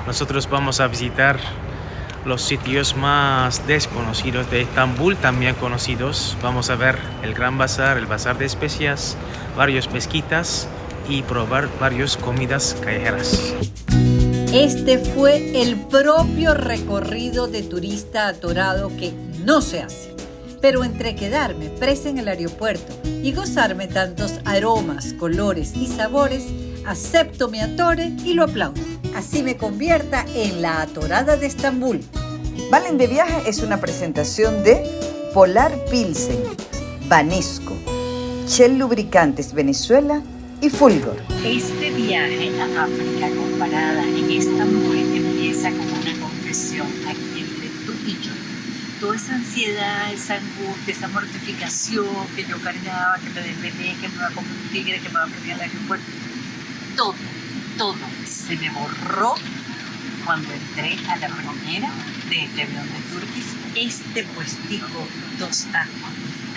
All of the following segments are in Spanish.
Nosotros vamos a visitar los sitios más desconocidos de Estambul, también conocidos. Vamos a ver el Gran Bazar, el Bazar de Especias, varios mezquitas y probar varias comidas callejeras. Este fue el propio recorrido de turista atorado que no se hace. Pero entre quedarme presa en el aeropuerto y gozarme tantos aromas, colores y sabores, acepto mi atore y lo aplaudo. Así me convierta en la atorada de Estambul. Valen de Viaje es una presentación de Polar Pilsen, Banesco, Shell Lubricantes Venezuela y Fulgor. Este viaje a África comparada en Estambul empieza como una confesión aquí entre tú y yo. Toda esa ansiedad, esa angustia, esa mortificación que yo cargaba, que me desvelé, que me iba a comer un tigre, que me iba a poner al aeropuerto, todo se me borró cuando entré a la primera de este avión de Turkish. Este puestico 2A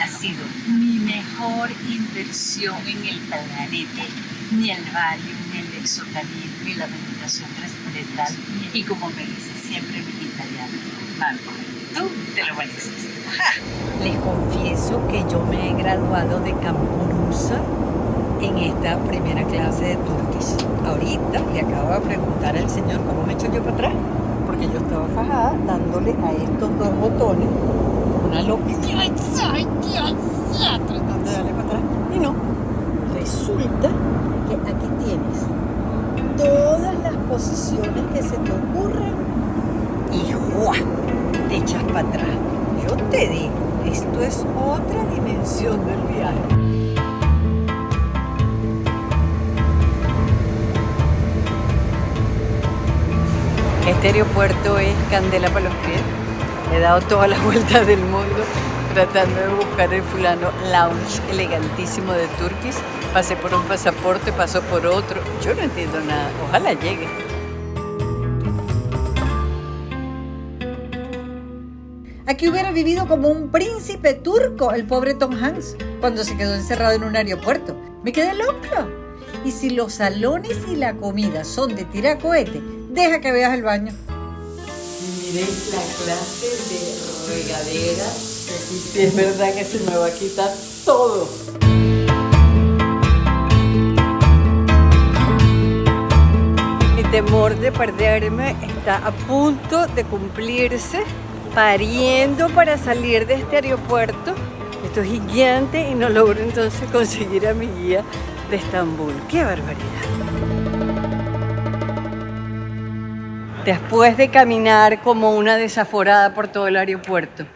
ha sido mi mejor inversión en el planeta. Ni el Valium, ni el Lexotanil, ni la meditación trascendental, y como me dice siempre mi italiano, Marco, tú te lo mereces. Les confieso que yo me he graduado de Camurusa en esta primera clase de Turkish. Ahorita le acabo de preguntar al señor cómo me echo yo para atrás, porque yo estaba fajada dándole a estos dos botones una loquilla, tratando de darle para atrás, y no. Resulta que aquí tienes todas las posiciones que se te ocurren y ¡juá! Te echas para atrás. Yo te digo, esto es otra dimensión del viaje. Este aeropuerto es candela para los pies. He dado todas las vueltas del mundo tratando de buscar el fulano lounge elegantísimo de Turkish. Pasé por un pasaporte, pasó por otro. Yo no entiendo nada. Ojalá llegue. Aquí hubiera vivido como un príncipe turco el pobre Tom Hanks cuando se quedó encerrado en un aeropuerto. Me quedé loca. Y si los salones y la comida son de tiracohete, deja que veas el baño. Miren la clase de regadera. Si es verdad que se me va a quitar todo. Mi temor de perderme está a punto de cumplirse, pariendo para salir de este aeropuerto. Esto es gigante y no logro entonces conseguir a mi guía de Estambul. ¡Qué barbaridad! Después de caminar como una desaforada por todo el aeropuerto,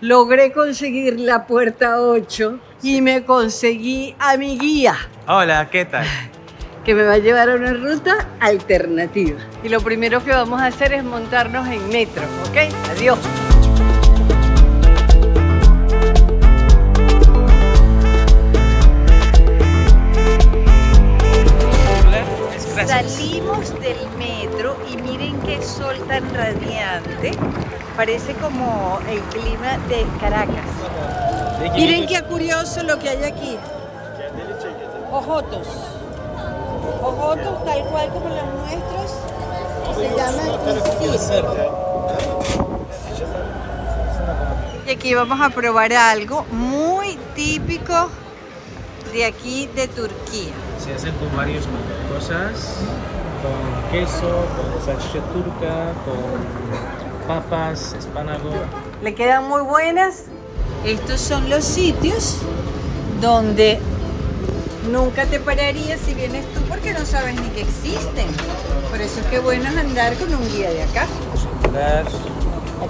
logré conseguir la puerta 8 y me conseguí a mi guía. Hola, ¿qué tal? Que me va a llevar a una ruta alternativa. Y lo primero que vamos a hacer es montarnos en metro, ¿ok? Adiós. Salimos del metro y miren qué sol tan radiante. Parece como el clima de Caracas. Miren qué curioso lo que hay aquí. Ojotos. Ojotos tal cual como los nuestros. Se llaman isil. Y aquí vamos a probar algo muy típico de aquí de Turquía. Se hacen con varias cosas, con queso, con salchicha turca, con papas, espárrago. Le quedan muy buenas. Estos son los sitios donde nunca te pararías si vienes tú porque no sabes ni que existen. Por eso es que bueno es andar con un guía de acá.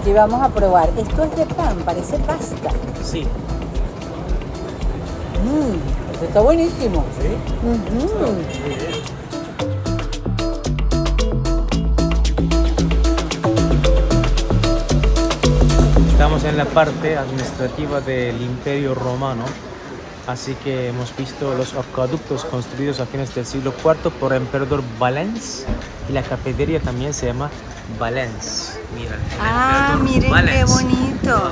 Aquí vamos a probar. Esto es de pan, parece pasta. Sí. Esto está buenísimo. Sí. Estamos en la parte administrativa del Imperio Romano, así que hemos visto los acueductos construidos a fines del siglo IV por el emperador Valens, y la cafetería también se llama Valens. Mira, miren Valens. qué bonito.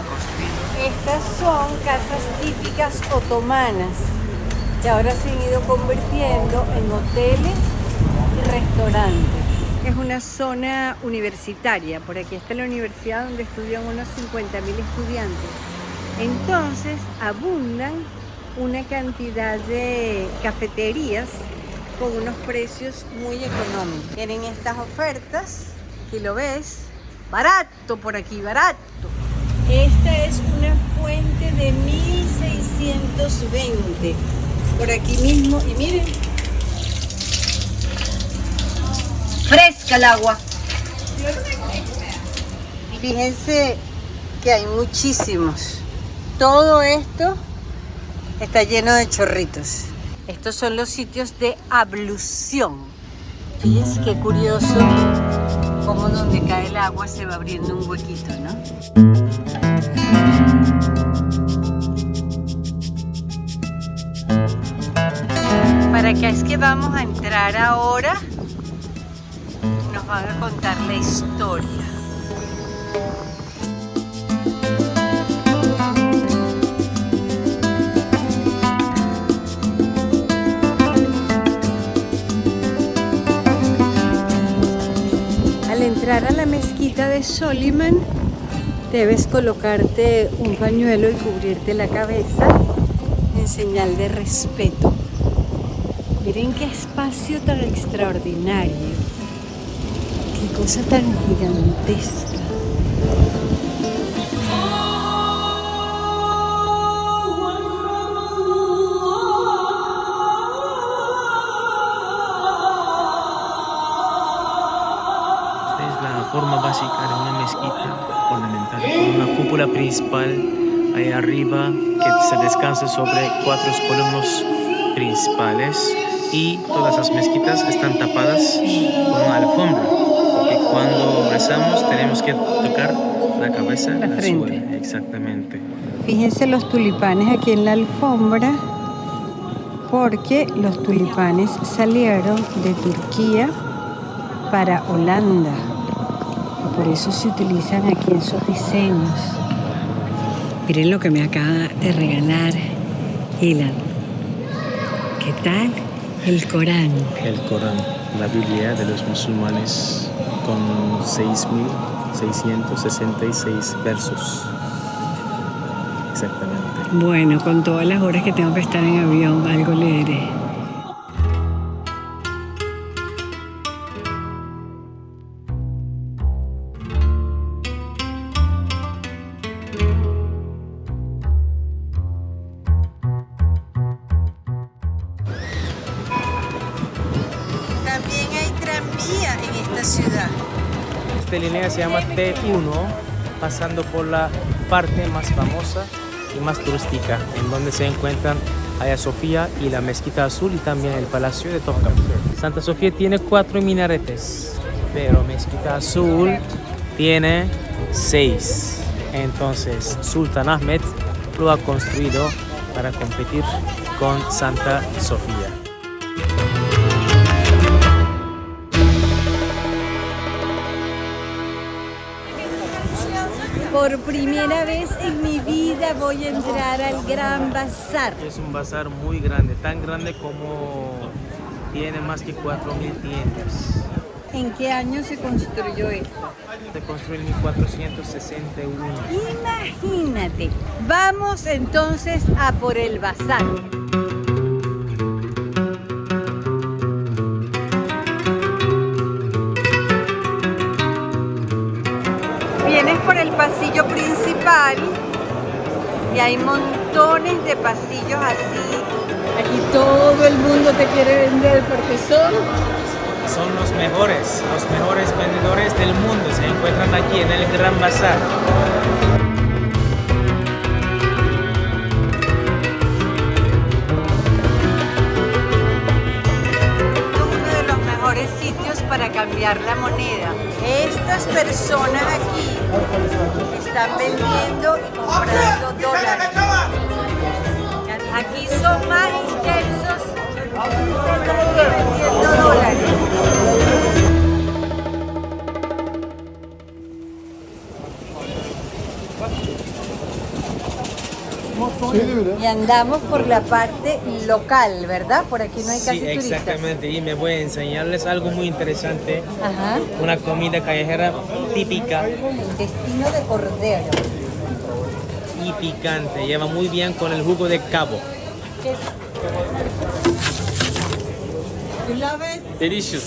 Estas son casas típicas otomanas que ahora se han ido convirtiendo en hoteles y restaurantes. es una zona universitaria. Por aquí está la universidad donde estudian unos 50.000 estudiantes. Entonces abundan una cantidad de cafeterías con unos precios muy económicos. Tienen estas ofertas, aquí lo ves, barato por aquí, barato. Esta es una fuente de 1620, por aquí mismo, y miren, fresca el agua. Fíjense que hay muchísimos. Todo esto está lleno de chorritos. Estos son los sitios de ablución. Fíjense qué curioso cómo donde cae el agua se va abriendo un huequito, ¿no? Para acá es que vamos a entrar ahora. Nos van a contar la historia. Al entrar a la mezquita de Soliman, debes colocarte un pañuelo y cubrirte la cabeza en señal de respeto. Miren qué espacio tan extraordinario, qué cosa tan gigantesca. Esta es la forma básica de una mezquita ornamental, con una cúpula principal ahí arriba que se descansa sobre 4 columnas principales, y todas las mezquitas están tapadas con una alfombra, porque cuando rezamos tenemos que tocar la cabeza, la frente. suela. Exactamente. Fíjense los tulipanes aquí en la alfombra, porque los tulipanes salieron de Turquía para Holanda. Por eso se utilizan aquí en sus diseños. Miren lo que me acaba de regalar Ilan. ¿Qué tal? El Corán. El Corán, la Biblia de los musulmanes, con 6.666 versos. Exactamente. Bueno, con todas las horas que tengo que estar en avión, algo leeré. También hay tranvía en esta ciudad. Esta línea se llama T1, pasando por la parte más famosa y más turística, en donde se encuentran Hagia Sofía y la Mezquita Azul, y también el Palacio de Topkapı. Santa Sofía tiene 4 minaretes, pero Mezquita Azul tiene 6. Entonces Sultan Ahmed lo ha construido para competir con Santa Sofía. Por primera vez en mi vida voy a entrar al Gran Bazar. Es un bazar muy grande, tan grande como tiene más que 4.000 tiendas. ¿En qué año se construyó esto? Se construyó en 1461. Imagínate. Vamos entonces a por el bazar. Vienes por el pasillo principal y hay montones de pasillos así. Aquí todo el mundo te quiere vender porque son Los mejores vendedores del mundo se encuentran aquí en el Gran Bazar. uno de los mejores sitios para cambiar la moneda. Estas personas aquí están vendiendo y comprando dólares. Aquí son más intensos vendiendo dólares. Y andamos por la parte local, ¿verdad? Por aquí no hay casi Sí, turistas. exactamente. Y me voy a enseñarles algo muy interesante. Ajá. Una comida callejera típica Intestino de cordero. y picante. Lleva muy bien con el jugo de cabo. You love it? Delicious.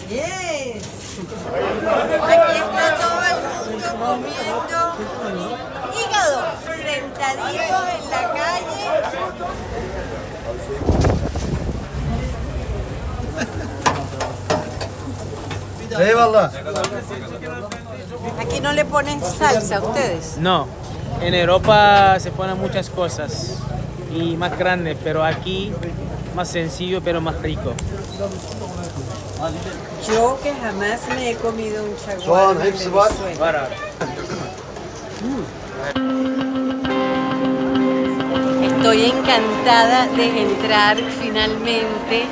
Yes. Aquí está todo el mundo comiendo hígado, sentaditos en la calle. Eyvallah. Aquí no le ponen salsa a ustedes. No, en Europa se ponen muchas cosas y más grande, pero aquí más sencillo pero más rico. Yo que jamás me he comido un Soğan chaguán en hepsi var. Venezuela. Para. Estoy encantada de entrar finalmente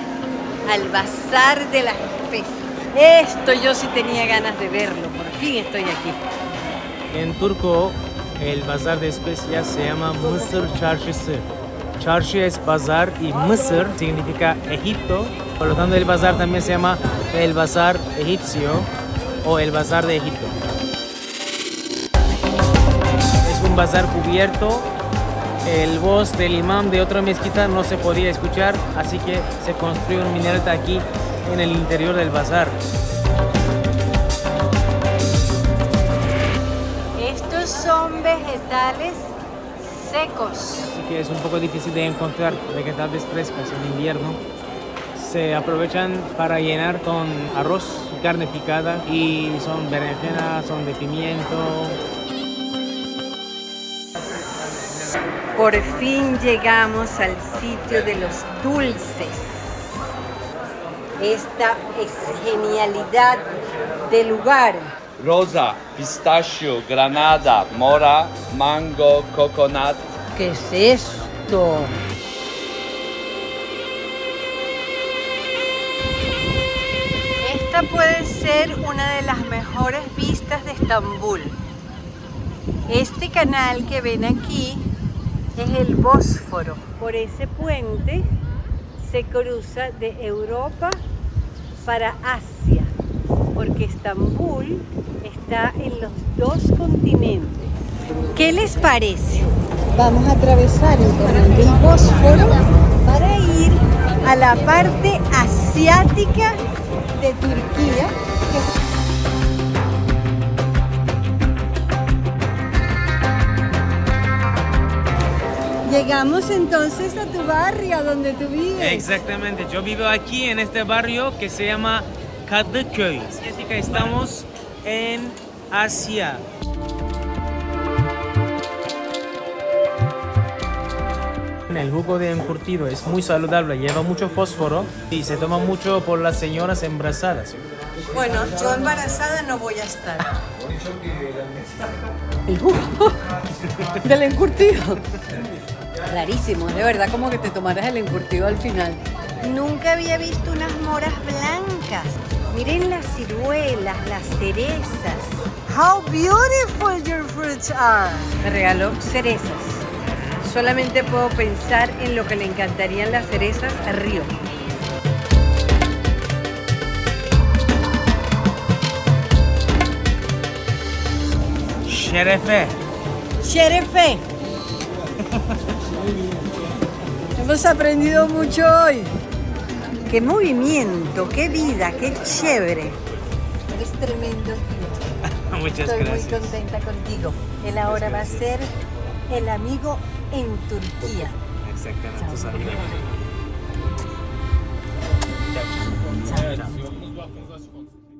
al Bazar de las Especies. Esto yo sí tenía ganas de verlo, por fin estoy aquí. En turco el bazar de especias se llama Mısır Çarşısı. Çarşı es bazar y Mısır significa Egipto. Por lo tanto el bazar también se llama el bazar egipcio o el bazar de Egipto. Es un bazar cubierto. El voz del imán de otra mezquita no se podía escuchar, así que se construyó un minarete aquí en el interior del bazar. Estos son vegetales secos. Así que es un poco difícil de encontrar vegetales frescos en invierno. Se aprovechan para llenar con arroz y carne picada y son berenjena, son de pimiento. Por fin llegamos al sitio de los dulces. Esta es genialidad de lugar. Rosa, pistachio, granada, mora, mango, coconut. ¿Qué es esto? Esta puede ser una de las mejores vistas de Estambul. Este canal que ven aquí es el Bósforo. Por ese puente se cruza de Europa para Asia, porque Estambul está en los dos continentes. ¿Qué les parece? Vamos a atravesar el canal del Bósforo para ir a la parte asiática de Turquía. Llegamos entonces a tu barrio, a donde tú vives. Exactamente, yo vivo aquí en este barrio que se llama Kadıköy. Significa estamos en Asia. El jugo de encurtido es muy saludable, lleva mucho fósforo y se toma mucho por las señoras embarazadas. Bueno, yo embarazada no voy a estar. El jugo del encurtido. Rarísimo, de verdad como que te tomaras el encurtido al final. Nunca había visto unas moras blancas. Miren las ciruelas, las cerezas. How beautiful your fruits are. Me regaló cerezas. Solamente puedo pensar en lo que le encantarían las cerezas a Río. Şerefe. Sherefe. Hemos aprendido mucho hoy. Qué movimiento, qué vida, qué chévere. Es tremendo. Muchas Estoy gracias. muy contenta contigo. Él ahora va a ser el amigo en Turquía. Exactamente, tu saludo. Chao, chao. Chao.